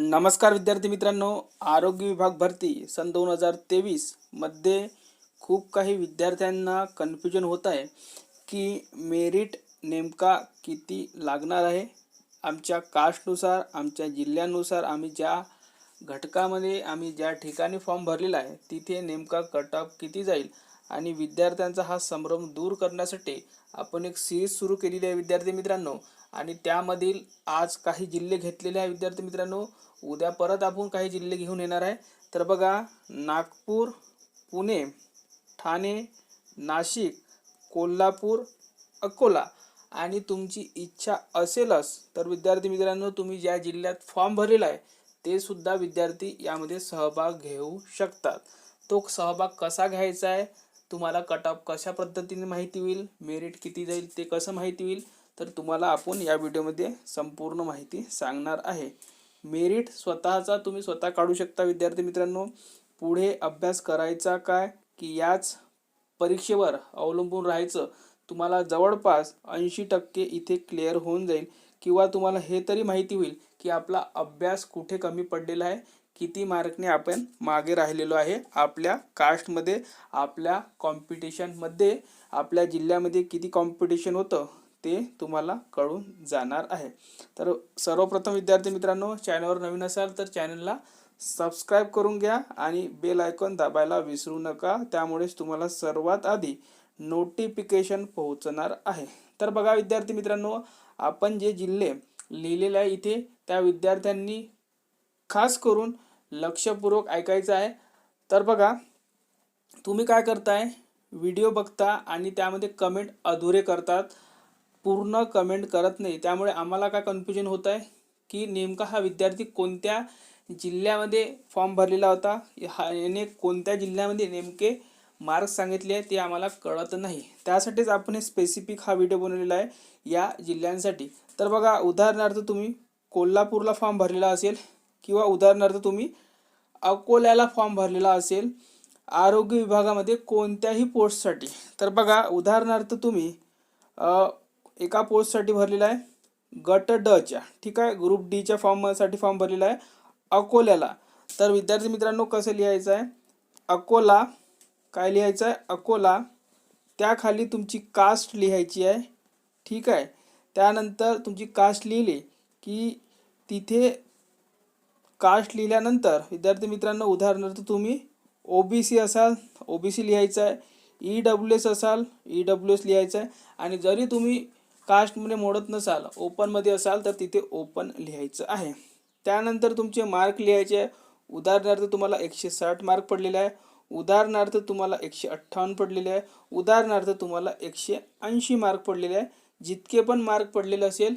नमस्कार विद्यार्थी मित्रांनो, आरोग्य विभाग भरती सन 2023 मध्ये खूप काही विद्यार्थ्यांना कन्फ्युजन होत आहे की मेरिट नेमका किती लागणार आहे. आमच्या कास्टनुसार, आमच्या जिल्ह्यानुसार, आम्ही ज्या घटकामध्ये आम्ही ज्या ठिकाणी फॉर्म भरलेला आहे तिथे नेमका कट ऑफ किती जाईल आणि विद्यार्थ्यांचा हा संभ्रम दूर करण्यासाठी आपण एक सिरीज सुरू केलेली आहे विद्यार्थी मित्रांनो. आणि त्यामधील आज काही जिल्हे घेतलेले आहे विद्यार्थी मित्रांनो. उद्या परत आपण काही जिल्हे घेऊन येणार आहे. तर बघा, नागपूर, पुणे, ठाणे, नाशिक, कोल्हापूर, अकोला आणि तुमची इच्छा असेलच तर विद्यार्थी मित्रांनो तुम्ही ज्या जिल्ह्यात फॉर्म भरलेला आहे ते सुद्धा विद्यार्थी यामध्ये सहभाग घेऊ शकतात. तो सहभाग कसा घ्यायचा आहे, तुम्हाला कट ऑफ कशा पद्धतीने माहिती होईल, मेरिट किती जाईल ते कसं माहिती होईल, तर तुम्हाला आपण या व्हिडिओमध्ये संपूर्ण माहिती सांगणार आहे. मेरिट स्वतःचा तुम्ही स्वतः काढू शकता विद्यार्थी मित्रांनो. पुढे अभ्यास करायचा काय की याच परीक्षेवर अवलंबून राहायचं, तुम्हाला जवळपास 80% इथे क्लिअर होऊन जाईल. किंवा तुम्हाला हे तरी माहिती होईल की आपला अभ्यास कुठे कमी पडलेला आहे, किती मार्कने आपण मागे राहिलेलो आहे आपल्या कास्टमध्ये, आपल्या कॉम्पिटिशनमध्ये, आपल्या जिल्ह्यामध्ये किती कॉम्पिटिशन होतं ते तुम्हाला कळून जाणार आहे. तर सर्वप्रथम विद्यार्थी मित्रांनो, चॅनलवर नवीन असाल तर चॅनलला सबस्क्राईब करून घ्या आणि बेल आयकॉन दाबायला विसरू नका, त्यामुळेच तुम्हाला सर्वात आधी नोटिफिकेशन पोहोचणार आहे. तर बघा विद्यार्थी मित्रांनो, आपण जे जिल्हे लिहिलेले आहे इथे त्या विद्यार्थ्यांनी खास करून लक्षपूर्वक ऐकायचं आहे. तर बघा, तुम्ही काय करताय, व्हिडिओ बघता आणि त्यामध्ये कमेंट अधुरे करतात, पूर्ण कमेंट करत नाही. त्यामुळे आम्हाला काय कन्फ्युजन होत आहे की नेमका हा विद्यार्थी कोणत्या जिल्ह्यामध्ये फॉर्म भरलेला होता, याने कोणत्या जिल्ह्यामध्ये नेमके मार्क्स सांगितले आहे ते आम्हाला कळत नाही. त्यासाठीच आपण हे स्पेसिफिक हा व्हिडिओ बनवलेला आहे या जिल्ह्यांसाठी. तर बघा, उदाहरणार्थ तुम्ही कोल्हापूरला फॉर्म भरलेला असेल किंवा उदाहरणार्थ तुम्ही अकोल्याला फॉर्म भरलेला असेल आरोग्य विभागामध्ये कोणत्याही पोस्टसाठी. तर बघा, उदाहरणार्थ तुम्ही एका पोस्टसाठी भरलेला आहे गट डच्या, ठीक आहे, ग्रुप डीच्या फॉर्मसाठी फॉर्म भरलेला आहे अकोल्याला. तर विद्यार्थी मित्रांनो कसं लिहायचं आहे, अकोला, काय लिहायचं आहे, अकोला, त्याखाली तुमची कास्ट लिहायची आहे, ठीक आहे. त्यानंतर तुमची कास्ट लिहिली की तिथे कास्ट लिहिल्यानंतर विद्यार्थी मित्रांनो, उदाहरणार्थ तुम्ही OBC असाल OBC लिहायचं आहे, EWS असाल EWS लिहायचं आहे, आणि जरी तुम्ही कास्टमध्ये मोडत नसाल, ओपनमध्ये असाल तर तिथे ओपन लिहायचं आहे. त्यानंतर तुमचे मार्क लिहायचे आहे. उदाहरणार्थ तुम्हाला 160 मार्क पडलेले आहे, उदाहरणार्थ तुम्हाला 158 पडलेले आहे, उदाहरणार्थ तुम्हाला 180 मार्क पडलेले आहे. जितके पण मार्क पडलेले असेल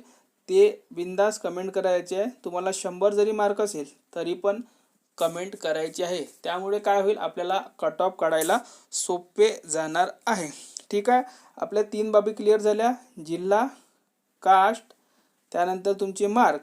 ते बिंदास कमेंट करायचे आहे. तुम्हाला 100 जरी मार्क असेल तरी पण कमेंट करायची आहे. त्यामुळे काय होईल, आपल्याला कट ऑफ काढायला सोपे जाणार आहे, ठीक आहे. आपल्या 3 बाबी क्लिअर झाल्या, जिल्हा, कास्ट, त्यानंतर तुमचे मार्क.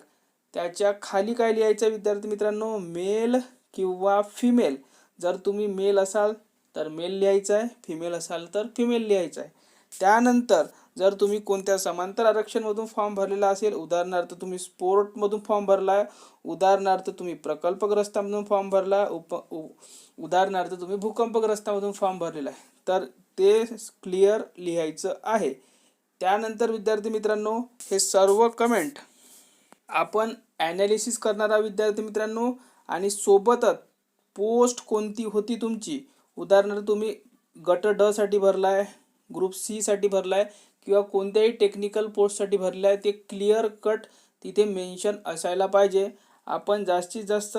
त्याच्या खाली काय लिहायचं विद्यार्थी मित्रांनो, मेल किंवा फिमेल. जर तुम्ही मेल असाल तर मेल लिहायचं आहे, फिमेल असाल तर फिमेल लिहायचं आहे. त्यानंतर जर तुम्ही कोणत्या समांतर आरक्षणमधून फॉर्म भरलेला असेल, उदाहरणार्थ तुम्ही स्पोर्टमधून फॉर्म भरला आहे, उदाहरणार्थ तुम्ही प्रकल्पग्रस्तामधून फॉर्म भरला, उदाहरणार्थ तुम्ही भूकंपग्रस्तामधून फॉर्म भरलेला आहे, तर ते क्लिअर लिहायचं आहे. त्यानंतर विद्यार्थी मित्रांनो, हे सर्व कमेंट आपण ॲनालिसिस करणारा विद्यार्थी मित्रांनो, आणि सोबतच पोस्ट कोणती होती तुमची, उदाहरणार्थ तुम्ही गट ड साठी भरला आहे, ग्रुप सी साठी भरला आहे किंवा कोणत्याही टेक्निकल पोस्टसाठी भरला आहे, ते क्लिअर कट तिथे मेन्शन असायला पाहिजे. आपण जास्तीत जास्त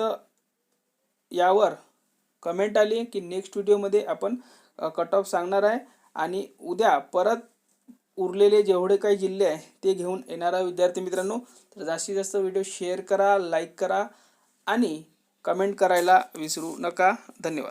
यावर कमेंट आली की नेक्स्ट व्हिडिओमध्ये आपण कट ऑफ सांगणार आहे, आणि उद्या परत उरलेले जेवढे काही जिल्हे आहे ते घेऊन येणारा विद्यार्थी मित्रांनो. तर जास्तीत जास्त व्हिडिओ शेअर करा, लाईक करा आणि कमेंट करायला विसरू नका. धन्यवाद.